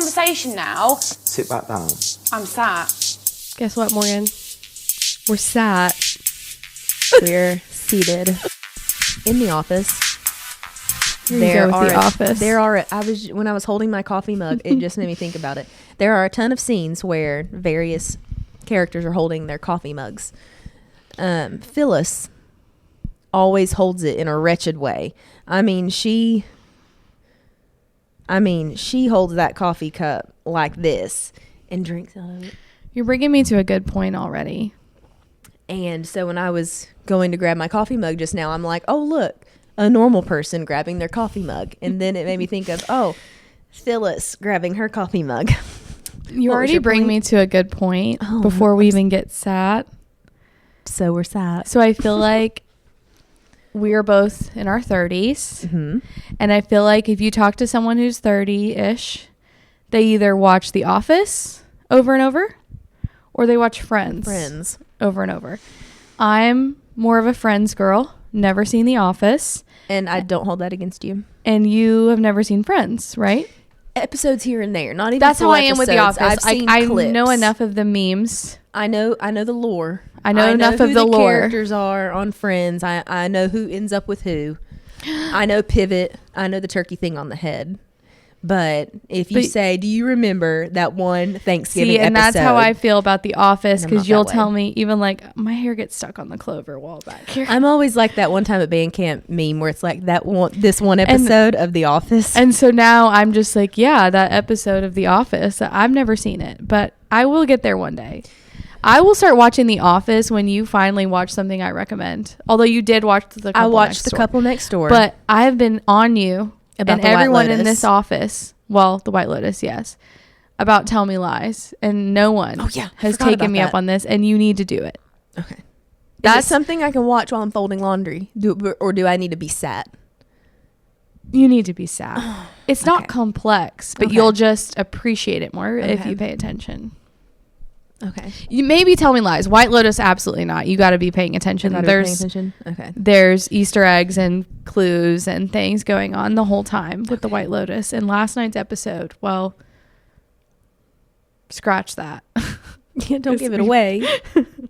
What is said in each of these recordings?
conversation now. Sit back down. I'm sat. Guess what, Morgan? We're sat. We're seated in the office. There are when I was holding my coffee mug, it just made me think about it. There are a ton of scenes where various characters are holding their coffee mugs. Phyllis always holds it in a wretched way. She holds that coffee cup like this and drinks out of it. You're bringing me to a good point already. And so when I was going to grab my coffee mug just now, I'm like, oh, look, a normal person grabbing their coffee mug. And then it made me think of, oh, Phyllis grabbing her coffee mug. You already bring me to a good point before we even get sat. So we're sat. So I feel like we are both in our 30s. Mm-hmm. And I feel like if you talk to someone who's 30-ish, they either watch The Office over and over or they watch Friends over and over. I'm more of a Friends girl. Never seen The Office. And I don't hold that against you. And you have never seen Friends, right? Episodes here and there. Not even That's how I episodes. am with The Office. I've seen I clips. know enough of the memes. I know the lore. I know enough of the lore. Characters are on Friends. I know who ends up with who. I know Pivot. I know the turkey thing on the head. But if you say, do you remember that one Thanksgiving episode? And that's how I feel about The Office, because you'll tell me, even like, my hair gets stuck on the clover wall back here. I'm always like that one time at band camp meme where it's like this one episode of The Office. And so now I'm just like, yeah, that episode of The Office. I've never seen it, but I will get there one day. I will start watching The Office when you finally watch something I recommend. Although you did watch The Couple I watched Next The Door. Couple Next Door. But I have been on you about and the everyone White Lotus. in this office, well, the White Lotus, yes, about Tell Me Lies. And no one has taken me up on this, and you need to do it. Okay. That's something I can watch while I'm folding laundry. Or do I need to be sat? You need to be sat. It's not complex, but you'll just appreciate it more if you pay attention. Okay. You maybe Tell Me Lies. White Lotus, absolutely not. You got to be paying attention. Okay. There's Easter eggs and clues and things going on the whole time with the White Lotus. And last night's episode, well, scratch that. Yeah, don't give it away.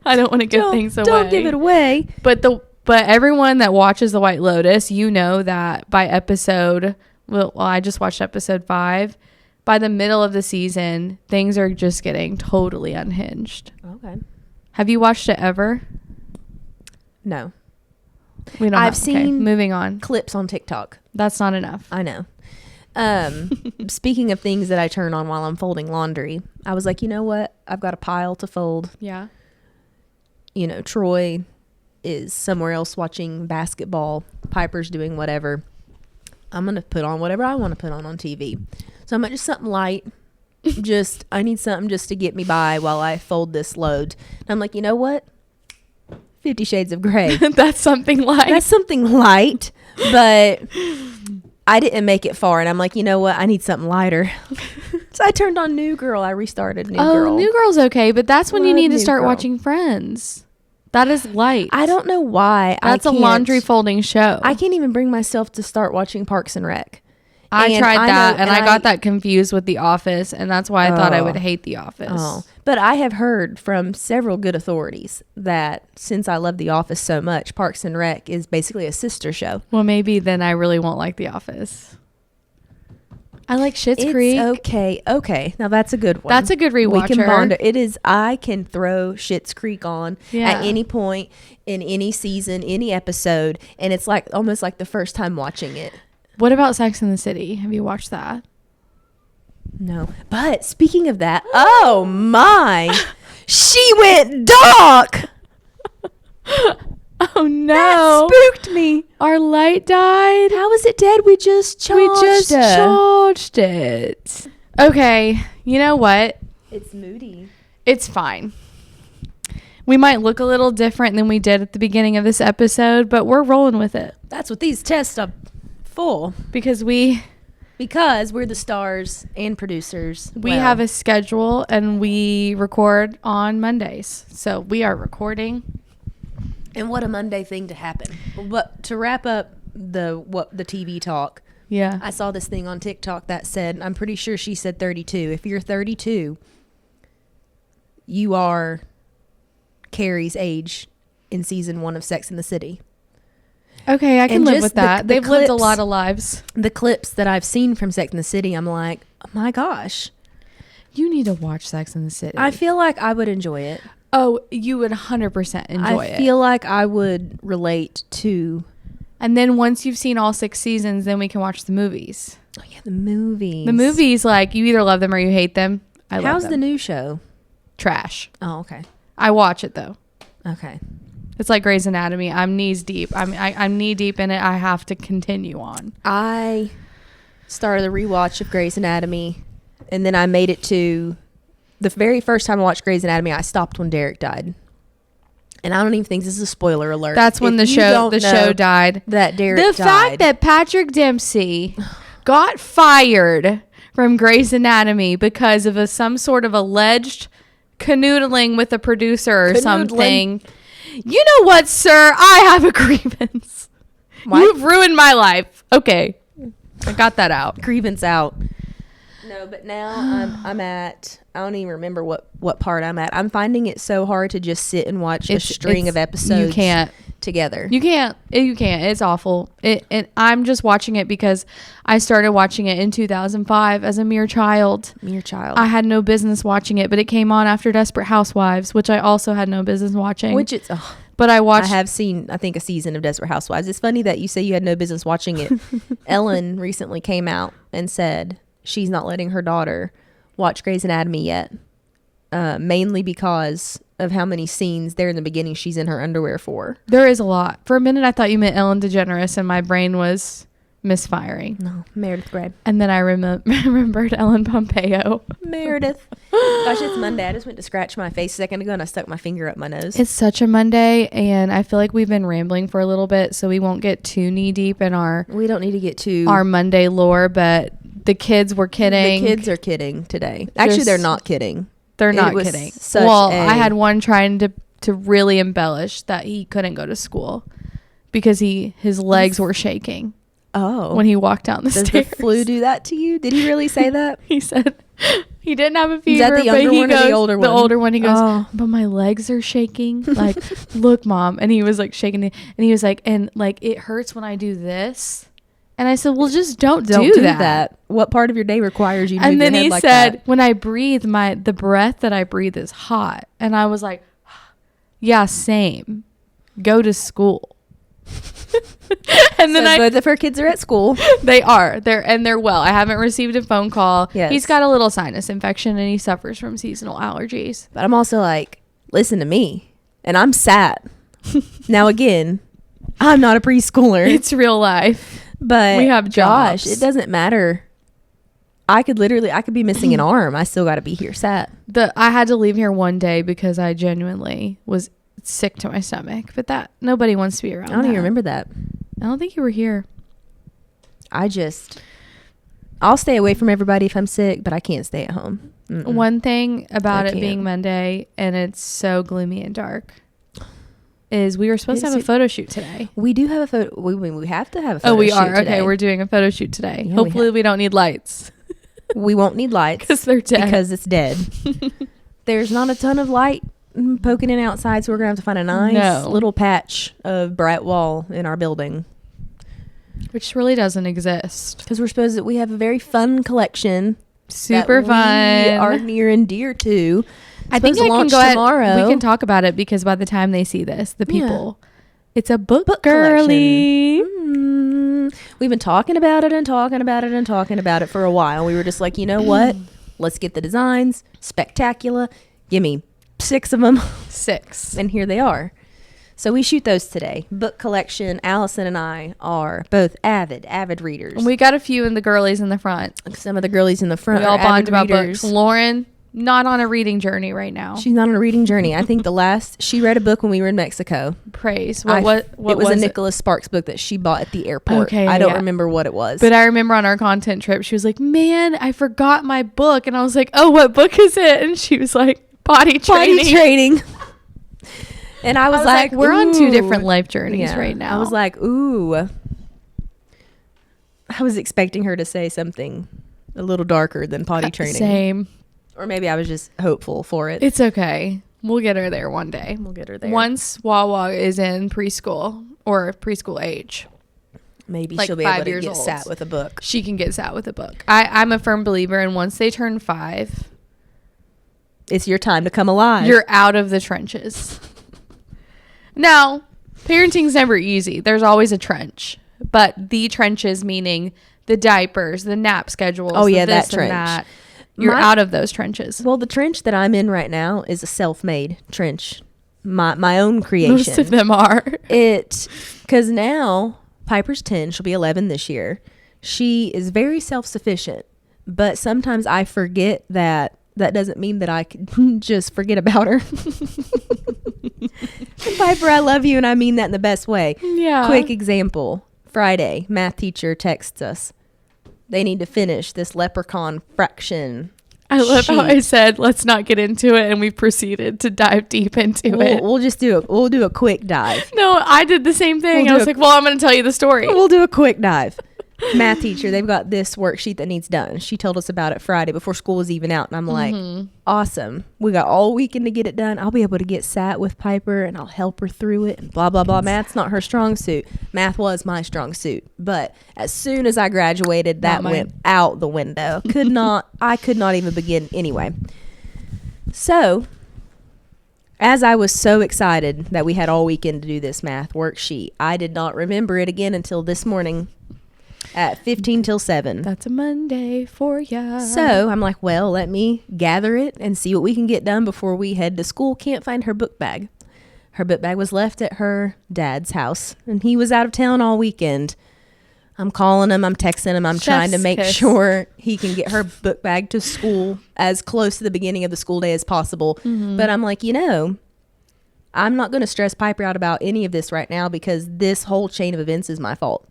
I don't want to give things away. Don't give it away. But everyone that watches the White Lotus, you know that by episode, well, I just watched episode 5. By the middle of the season, things are just getting totally unhinged. Okay. Have you watched it ever? No. I've seen moving on clips on TikTok. That's not enough. I know. Speaking of things that I turn on while I'm folding laundry, I was like, you know what? I've got a pile to fold. Yeah. You know, Troy is somewhere else watching basketball. Piper's doing whatever. I'm going to put on whatever I want to put on TV. So I'm like, just something light. I need something just to get me by while I fold this load. And I'm like, you know what? 50 Shades of Grey. That's something light. But I didn't make it far. And I'm like, you know what? I need something lighter. So I turned on New Girl. I restarted New Girl. Oh, New Girl's okay. But that's when you need to start watching Friends. That is light. I don't know why. That's a laundry folding show. I can't even bring myself to start watching Parks and Rec. I tried that, and I got that confused with The Office, and that's why I thought I would hate The Office. Oh. But I have heard from several good authorities that since I love The Office so much, Parks and Rec is basically a sister show. Well, maybe then I really won't like The Office. I like Schitt's Creek. Okay. Now that's a good one. That's a good rewatcher. We can bond. It is. I can throw Schitt's Creek on at any point in any season, any episode, and it's like almost like the first time watching it. What about Sex and the City? Have you watched that? No. But speaking of that, oh my, she went dark. Oh no. That spooked me. Our light died. How is it dead? We just charged it. Okay. You know what? It's moody. It's fine. We might look a little different than we did at the beginning of this episode, but we're rolling with it. That's what these tests are for. Because we're the stars and producers. We have a schedule and we record on Mondays. So we are recording. And what a Monday thing to happen. But to wrap up the TV talk, Yeah. I saw this thing on TikTok that said, I'm pretty sure she said 32. If you're 32, you are Carrie's age in season 1 of Sex and the City. Okay, I can And live just with that. the They've lived a clips- lot of lives. The clips that I've seen from Sex and the City, I'm like, oh my gosh. You need to watch Sex in the City. I feel like I would enjoy it. Oh, you would 100% enjoy it. I feel like I would relate to... And then once you've seen all 6 seasons, then we can watch the movies. Oh, yeah, the movies. The movies, like, you either love them or you hate them. I love How's them. the new show? Trash. Oh, okay. I watch it, though. Okay. It's like Grey's Anatomy. I'm knees deep. I'm knee deep in it. I have to continue on. I started a rewatch of Grey's Anatomy, and then I made it to the very first time I watched Grey's Anatomy. I stopped when Derek died, and I don't even think this is a spoiler alert. That's when If the you show don't know died. That Derek The died. fact that Patrick Dempsey got fired from Grey's Anatomy because of some sort of alleged canoodling with a producer or something. You know what, sir? I have a grievance. What? You've ruined my life. Okay. I got that out. grievance out. No, but now I'm at. I don't even remember what part I'm at. I'm finding it so hard to just sit and watch a string of episodes. You can't. Together. You can't. It's awful. And I'm just watching it because I started watching it in 2005 as a mere child. I had no business watching it, but it came on after Desperate Housewives, which I also had no business watching. But I watched. I have seen, I think, a season of Desperate Housewives. It's funny that you say you had no business watching it. Ellen recently came out and said she's not letting her daughter watch Grey's Anatomy yet, mainly because of how many scenes there in the beginning she's in her underwear for. There is a lot. For a minute, I thought you meant Ellen DeGeneres, and my brain was misfiring. No, Meredith Grey. And then I remembered Ellen Pompeo. Meredith. Gosh, it's Monday. I just went to scratch my face a second ago and I stuck my finger up my nose. It's such a Monday, and I feel like we've been rambling for a little bit, so we won't get too knee deep in We don't need to get too... our Monday lore, but the kids were kidding. The kids are kidding today. Actually, they're not kidding. They're not kidding. Well, I had one trying to really embellish that he couldn't go to school because his legs were shaking. Oh. When he walked down the stairs. Does the flu do that to you? Did he really say that? He said he didn't have a fever. Is that the younger one or the older one? The older one. He goes, Oh. but my legs are shaking. Like, look, Mom. And he was like shaking it. And he was like, and like, it hurts when I do this. And I said, well, just don't do that. What part of your day requires you to And move then your head he like said, that? when I breathe, the breath that I breathe is hot. And I was like, yeah, same. Go to school. And then both of her kids are at school. They are. They're well. I haven't received a phone call. Yes. He's got a little sinus infection and he suffers from seasonal allergies. But I'm also like, listen to me. And I'm sat. Now, again, I'm not a preschooler. It's real life. But we have jobs. Josh, it doesn't matter. I could be missing an arm. I still got to be here sat. I had to leave here one day because I genuinely was sick to my stomach. But that nobody wants to be around. I don't even remember that. I don't think you were here. I'll stay away from everybody if I'm sick, but I can't stay at home. Mm-mm. One thing about I it being can't. Monday and it's so gloomy and dark is we were supposed to have a photo shoot today. We do have a photo. We have to have a photo shoot. Oh, we are. Today. Okay, we're doing a photo shoot today. Yeah, Hopefully we don't need lights. We won't need lights Because they're dead. because it's dead. There's not a ton of light poking in outside, so we're gonna have to find a nice little patch of bright wall in our building, which really doesn't exist. because we have a very fun collection. Super that fun. We are near and dear to. I think I can launch go ahead. tomorrow. We can talk about it because by the time they see this, the people, it's a book collection. girly. We've been talking about it and talking about it and talking about it for a while. We were just like, you know what? Let's get the designs spectacular. Give me 6 of them. 6. And here they are. So we shoot those today. Book collection. Alyson and I are both avid readers. And we got a few in the girlies in the front. Some of the girlies in the front We all are bond avid about readers. books. Lauren, not on a reading journey right now. She's not on a reading journey. I think she read a book when we were in Mexico. Praise. It What was a Nicholas Sparks book that she bought at the airport. Okay, I don't yeah. remember what it was. But I remember on our content trip, she was like, man, I forgot my book. And I was like, oh, what book is it? And she was like, potty training. And I was like, we're on 2 different ooh. life journeys right now. I was like, ooh. I was expecting her to say something a little darker than potty training. Same. Or maybe I was just hopeful for it. It's okay. We'll get her there one day. We'll get her there. Once Wawa is in preschool or preschool age. Maybe like she'll be able to get sat with a book. She can get sat with a book. I'm a firm believer in once they turn 5, it's your time to come alive. you're out of the trenches. Now, parenting's never easy. There's always a trench. But the trenches meaning the diapers, the nap schedules. Oh, yeah, this that trench. and that. You're out of those trenches. Well, the trench that I'm in right now is a self-made trench. My own creation. Most of them are. Because now Piper's 10. She'll be 11 this year. She is very self-sufficient. But sometimes I forget that doesn't mean that I can just forget about her. Piper, I love you, and I mean that in the best way. Yeah. Quick example. Friday, math teacher texts us. They need to finish this leprechaun fraction. I love how I sheet. said, let's not get into it, and we proceeded to dive deep into it. We'll just do it. We'll do a quick dive. No, I did the same thing. We'll I was like, well, I'm going to tell you the story. We'll do a quick dive. Math teacher, they've got this worksheet that needs done. She told us about it Friday before school was even out. And I'm like, awesome. We got all weekend to get it done. I'll be able to get sat with Piper and I'll help her through it and blah, blah, blah. Math's not her strong suit. Math was my strong suit. But as soon as I graduated, that went out the window. I could not even begin anyway. So as I was so excited that we had all weekend to do this math worksheet, I did not remember it again until this morning. At 15 till 7. That's a Monday for ya. So I'm like, well, let me gather it and see what we can get done before we head to school. Can't find her book bag. Her book bag was left at her dad's house, and he was out of town all weekend. I'm calling him. I'm texting him. I'm trying to make sure he can get her book bag to school as close to the beginning of the school day as possible. But I'm like, I'm not going to stress Piper out about any of this right now because this whole chain of events is my fault.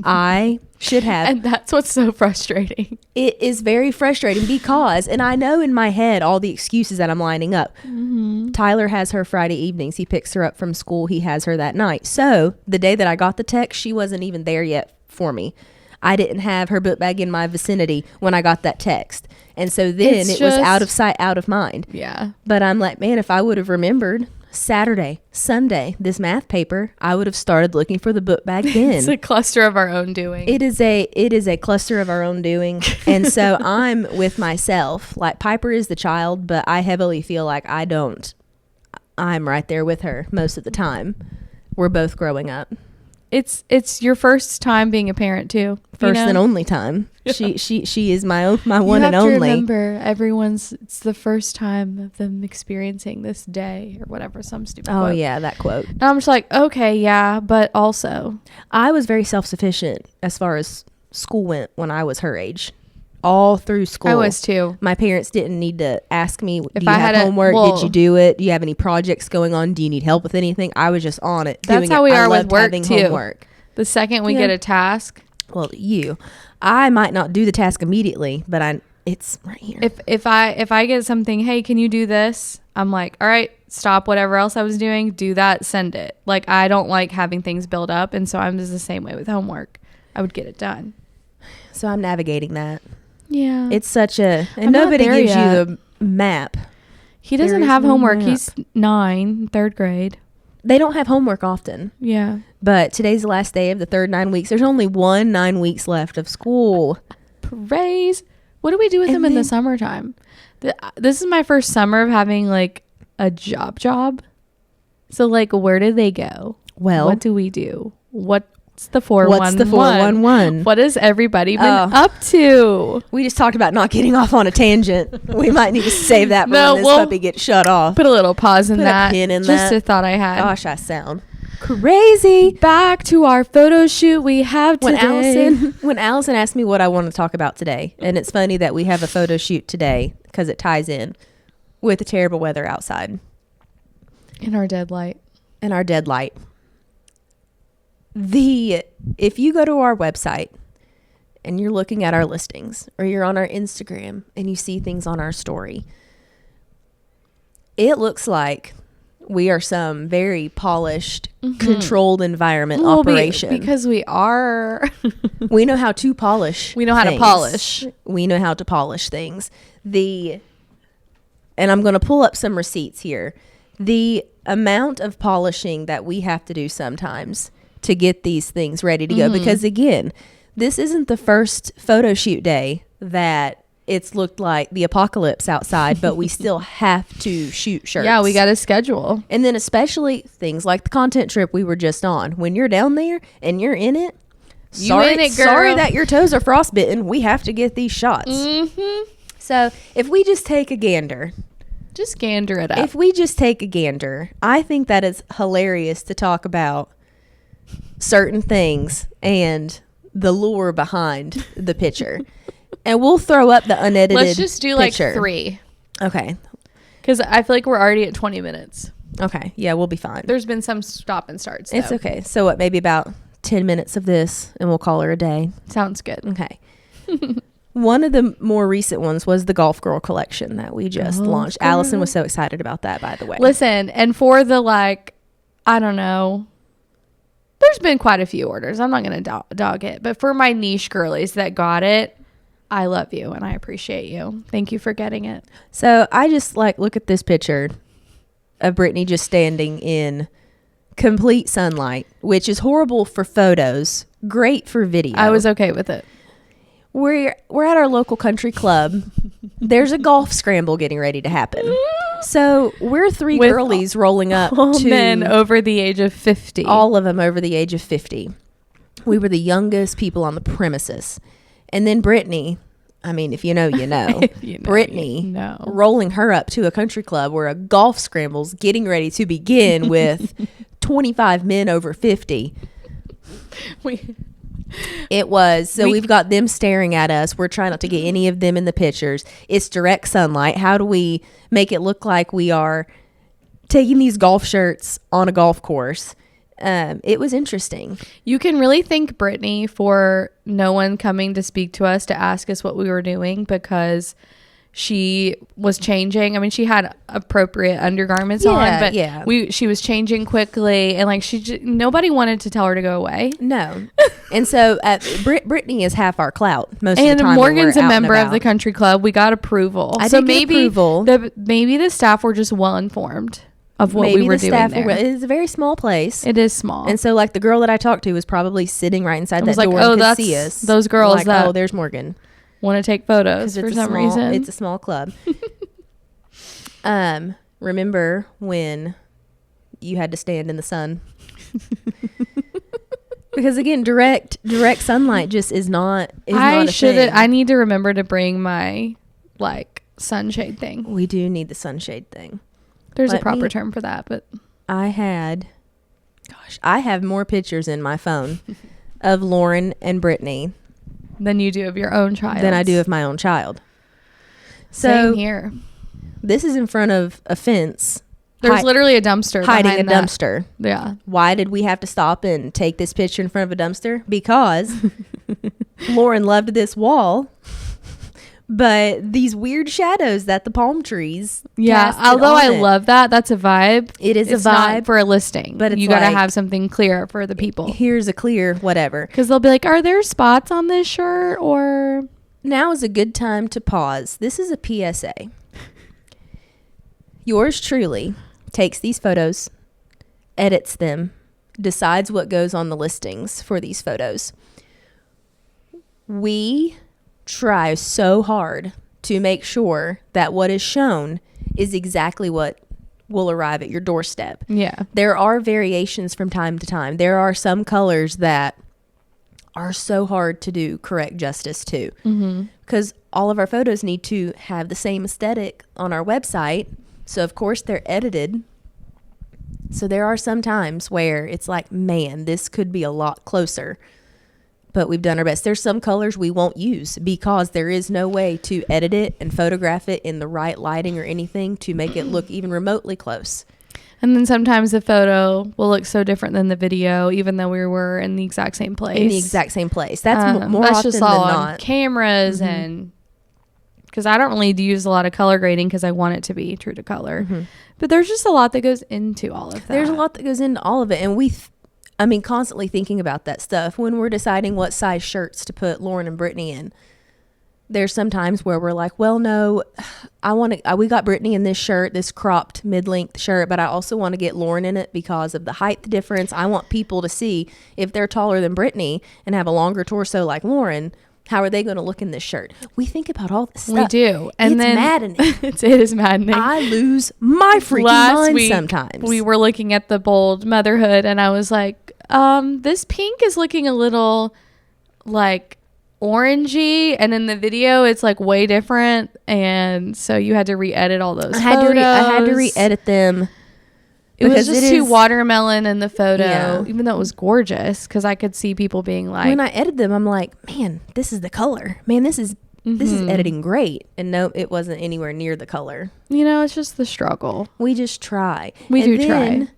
I should have. And that's what's so frustrating. It is very frustrating because, and I know in my head all the excuses that I'm lining up. Tyler has her Friday evenings. He picks her up from school. He has her that night. So the day that I got the text, she wasn't even there yet for me. I didn't have her book bag in my vicinity when I got that text. And so then it was out of sight, out of mind. Yeah. But I'm like, man, if I would have remembered Saturday, Sunday, this math paper, I would have started looking for the book bag then. It's a cluster of our own doing. It is a cluster of our own doing. And so I'm with myself. Like Piper is the child, but I heavily feel like I'm right there with her most of the time. We're both growing up. It's your first time being a parent too. First and only time. She is my one and only. Remember, it's the first time of them experiencing this day or whatever, some stupid Oh quote. yeah, that quote. And I'm just like, okay, yeah, but also I was very self-sufficient as far as school went when I was her age. All through school. I was too. My parents didn't need to ask me, do you I have had homework? Did you do it? Do you have any projects going on? Do you need help with anything? I was just on it. That's how we are with work too. Homework. The second we get a task. Well, I might not do the task immediately, but it's right here. If I get something, hey, can you do this? I'm like, all right, stop whatever else I was doing, do that, send it. Like, I don't like having things build up, and so I'm just the same way with homework. I would get it done. So I'm navigating that. Yeah. It's such and nobody gives you the map. He doesn't have homework. He's 9, third grade. They don't have homework often. Yeah. But today's the last day of the third 9 weeks. There's only 9 weeks left of school. Praise. What do we do with them in the summertime? This is my first summer of having like a job. So like, where do they go? Well, what do we do? What's the 411? What's the 411? What has everybody been up to? We just talked about not getting off on a tangent. We might need to save that for when this puppy gets shut off. Put a little pause in that. Put a pin in just that. a thought I had. Gosh, I sound crazy. Back to our photo shoot we have today. When Alyson asked me what I want to talk about today, and it's funny that we have a photo shoot today because it ties in with the terrible weather outside. In our dead light. If you go to our website and you're looking at our listings or you're on our Instagram and you see things on our story, it looks like we are some very polished, controlled environment operation. Because we are. We know how to polish. We know how to polish. We know how to polish things. And I'm going to pull up some receipts here. The amount of polishing that we have to do sometimes to get these things ready to go. Because again, this isn't the first photo shoot day that it's looked like the apocalypse outside, but we still have to shoot shirts. Yeah, we got a schedule. And then especially things like the content trip we were just on. When you're down there and you're in it, sorry that your toes are frostbitten. We have to get these shots. So if we just take a gander. Just gander it up. If we just take a gander, I think that is hilarious to talk about certain things and the lure behind the picture. And we'll throw up the unedited Let's just do picture. like 3. Okay. Because I feel like we're already at 20 minutes. Okay. Yeah, we'll be fine. There's been some stop and starts, though. It's okay. So what, maybe about 10 minutes of this and we'll call her a day. Sounds good. Okay. One of the more recent ones was the Golf Girl collection that we just launched. Alyson was so excited about that, by the way. Listen, and for the I don't know, there's been quite a few orders. I'm not going to dog it. But for my niche girlies that got it, I love you and I appreciate you. Thank you for getting it. So I just look at this picture of Brittany just standing in complete sunlight, which is horrible for photos, great for video. I was okay with it. We're at our local country club. There's a golf scramble getting ready to happen. So we're 3 With girlies rolling up to men over the age of 50. All of them over the age of 50. We were the youngest people on the premises. And then Brittany, I mean, if you know, you know. Brittany rolling her up to a country club where a golf scramble's getting ready to begin with 25 men over 50. We've got them staring at us. We're trying not to get any of them in the pictures. It's direct sunlight. How do we make it look like we are taking these golf shirts on a golf course? It was interesting. You can really thank Brittany for no one coming to speak to us to ask us what we were doing, because she was changing. I mean, she had appropriate undergarments on, but she was changing quickly, and nobody wanted to tell her to go away. No. And so Brittany is half our clout most of the time. And Morgan's a member of the country club. We got approval. Maybe the staff were just well informed of what we were doing there. It is a very small place. It is small. And so the girl that I talked to was probably sitting right inside that door and could see us. Those girls there's Morgan. Want to take photos for some reason. It's a small club. Remember when you had to stand in the sun? Because again, direct sunlight just is not a thing. I need to remember to bring my sunshade thing. We do need the sunshade thing. There's a proper term for that, but I have more pictures in my phone of Lauren and Brittany than you do of your own child. Than I do of my own child. So same here. This is in front of a fence. There's literally a dumpster hiding a dumpster. Yeah. Why did we have to stop and take this picture in front of a dumpster? Because Lauren loved this wall, but these weird shadows that the palm trees. Yeah. Although I love that, that's a vibe. It's a vibe not for a listing, but you got to have something clear for the people. Here's a clear whatever. Because they'll be like, "Are there spots on this shirt?" Or now is a good time to pause. This is a PSA. Yours truly takes these photos, edits them, decides what goes on the listings for these photos. We try so hard to make sure that what is shown is exactly what will arrive at your doorstep. Yeah. There are variations from time to time. There are some colors that are so hard to do correct justice to, because all of our photos need to have the same aesthetic on our website. So of course they're edited. So there are some times where it's like, man, this could be a lot closer, but we've done our best. There's some colors we won't use because there is no way to edit it and photograph it in the right lighting or anything to make it look even remotely close. And then sometimes the photo will look so different than the video, even though we were in the exact same place. In the exact same place. That's more that's often just all than on not. Cameras and because I don't really use a lot of color grading because I want it to be true to color. Mm-hmm. But there's just a lot that goes into all of that. There's a lot that goes into all of it. And constantly thinking about that stuff when we're deciding what size shirts to put Lauren and Brittany in. There's some times where we're like, well, no, we got Brittany in this shirt, this cropped mid-length shirt, but I also want to get Lauren in it because of the height difference. I want people to see if they're taller than Brittany and have a longer torso like Lauren, how are they going to look in this shirt? We think about all this stuff. We do. And it's then maddening. It is maddening. I lose my freaking mind sometimes. We were looking at the bold motherhood and I was like, this pink is looking a little like orangey, and in the video it's like way different, and so you had to re-edit all those photos. I had to re-edit them. It was just too watermelon in the photo, even though it was gorgeous, because I could see people being like, when I edited them, I'm like, man, this is the color. Man, this is editing great. And no, it wasn't anywhere near the color. It's just the struggle. We just try. We do try.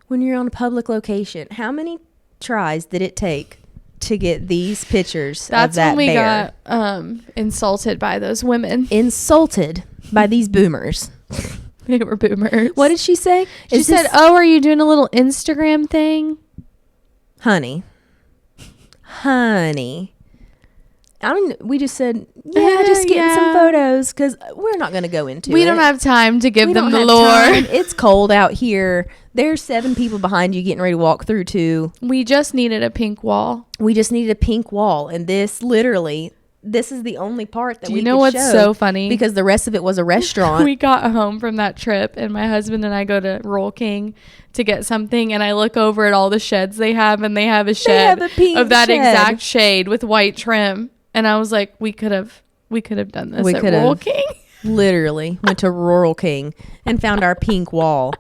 When you're on a public location, how many tries did it take to get these pictures of that when we bear? got insulted by those women. Insulted by these boomers. They were boomers. What did she say? She said, oh, are you doing a little Instagram thing? Honey. We just said, just getting some photos, because we're not going to go into it. We don't have time to give them the lore. It's cold out here. There's 7 people behind you getting ready to walk through too. We just needed a pink wall. And this is the only part that we could show. Do you know what's so funny? Because the rest of it was a restaurant. We got home from that trip and my husband and I go to Roll King to get something, and I look over at all the sheds they have, and they have a shed of that exact shade with white trim. And I was like, we could have done this at Roll King. Literally went to Rural King and found our pink wall.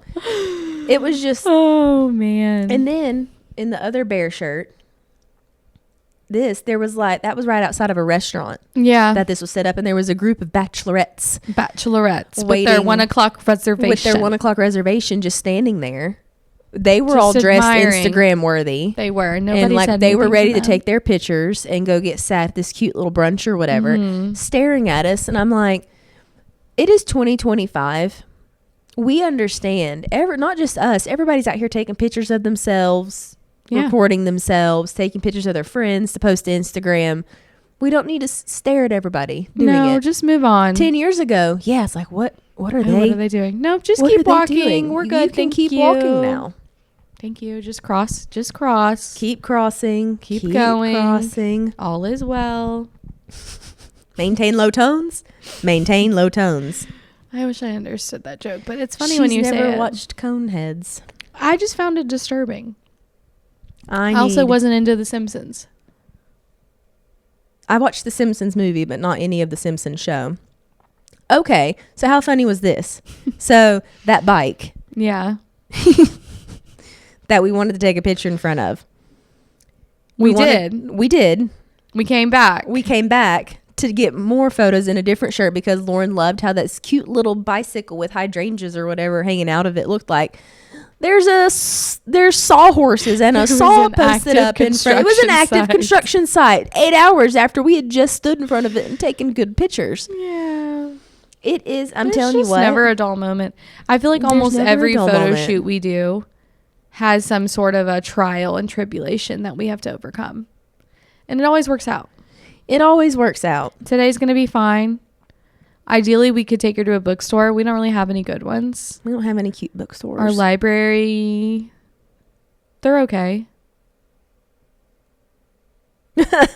It was just, oh man. And then in the other bear shirt, there was that was right outside of a restaurant. Yeah. That this was set up, and there was a group of bachelorettes with their 1 o'clock reservation. With their 1 o'clock reservation, just standing there. They were all dressed Instagram worthy. They were. Nobody said they were ready to take their pictures and go get sat at this cute little brunch or whatever, staring at us. And I'm like, it is 2025. We understand. Not just us. Everybody's out here taking pictures of themselves, recording themselves, taking pictures of their friends to post to Instagram. We don't need to stare at everybody doing it. No, just move on. 10 years ago, it's like, what are they? What are they doing? Nope, just keep walking. We're good. You can keep walking now. Thank you. Just cross. Keep crossing. Keep going. Crossing. All is well. Maintain low tones. I wish I understood that joke, but it's funny when you say it. She's never watched Coneheads. I just found it disturbing. I also wasn't into The Simpsons. I watched the Simpsons movie, but not any of the Simpsons show. Okay, so how funny was this? So that bike. Yeah. That we wanted to take a picture in front of. We did. We came back to get more photos in a different shirt because Lauren loved how that cute little bicycle with hydrangeas or whatever hanging out of it looked like. There's sawhorses and a saw posted up in front. It was an active construction site 8 hours after we had just stood in front of it and taken good pictures. Yeah. It is. I'm telling you what. There's never a dull moment. I feel like almost every photo shoot we do has some sort of a trial and tribulation that we have to overcome. And it always works out. Today's going to be fine. Ideally, we could take her to a bookstore. We don't really have any good ones. We don't have any cute bookstores. Our library, they're okay.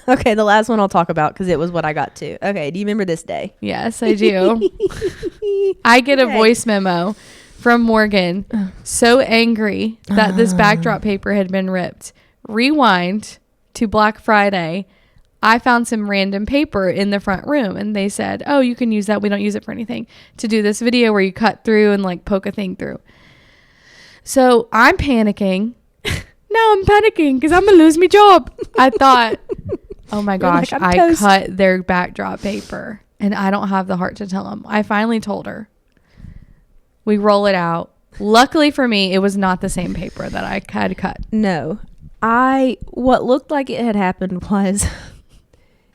Okay, the last one I'll talk about because it was what I got to. Okay, do you remember this day? Yes, I do. I get a voice memo from Morgan, so angry that this backdrop paper had been ripped. Rewind to Black Friday. I found some random paper in the front room, and they said, oh, you can use that. We don't use it for anything. To do this video where you cut through and like poke a thing through. So I'm panicking. Now I'm panicking because I'm going to lose my job. I thought, oh my gosh, like, I cut their backdrop paper and I don't have the heart to tell them. I finally told her. We roll it out. Luckily for me, it was not the same paper that I had cut. No. What looked like it had happened was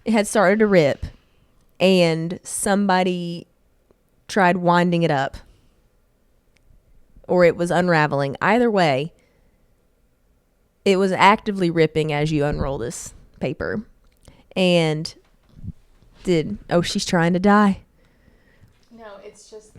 it had started to rip. and somebody tried winding it up, or it was unraveling. Either way, it was actively ripping as you unroll this paper. And she's trying to die. No, it's just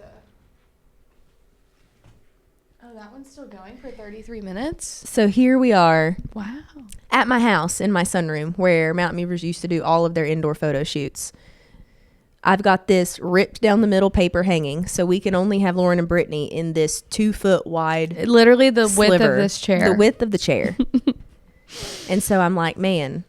that one's still going for 33 minutes. So here we are. Wow. At my house in my sunroom where Mountain Moverz used to do all of their indoor photo shoots. I've got this ripped down the middle paper hanging, so we can only have Lauren and Brittany in this 2 foot wide, literally the width sliver, of this chair. the width of the chair. And so I'm like, man,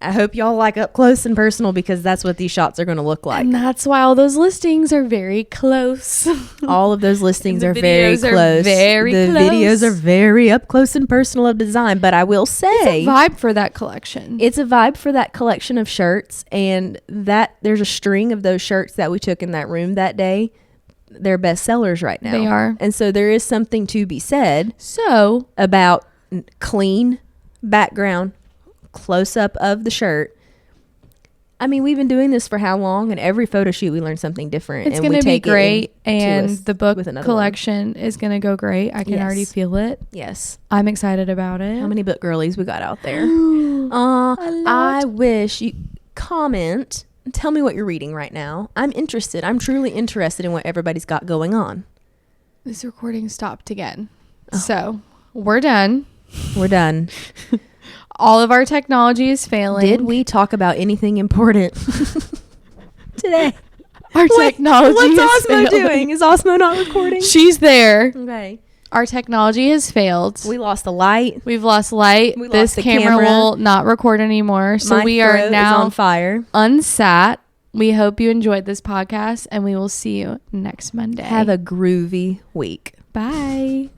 I hope y'all like up close and personal, because that's what these shots are going to look like. And that's why all those listings are very close. All of those listings are videos very close. The videos are very up close and personal of design. But I will say, it's a vibe for that collection. It's a vibe for that collection of shirts. And that there's a string of those shirts that we took in that room that day. They're best sellers right now. They are. And so there is something to be said So about clean background, close up of the shirt. I mean, we've been doing this for how long? And every photo shoot we learn something different. It's and going to be take great. And the book with another collection is going to go great. I can already feel it. Yes. I'm excited about it. How many book girlies we got out there? I wish you comment. Tell me what you're reading right now. I'm interested. I'm truly interested in what everybody's got going on. This recording stopped again. So we're done. We're done. All of our technology is failing. Did we talk about anything important today? Our technology What's is Osmo failing. doing? Is Osmo not recording? She's there. Okay. Our technology has failed. We lost the light. We've lost light. We This lost the camera will not record anymore. So My we throat are is now on fire. unsat. We hope you enjoyed this podcast, and we will see you next Monday. Have a groovy week. Bye.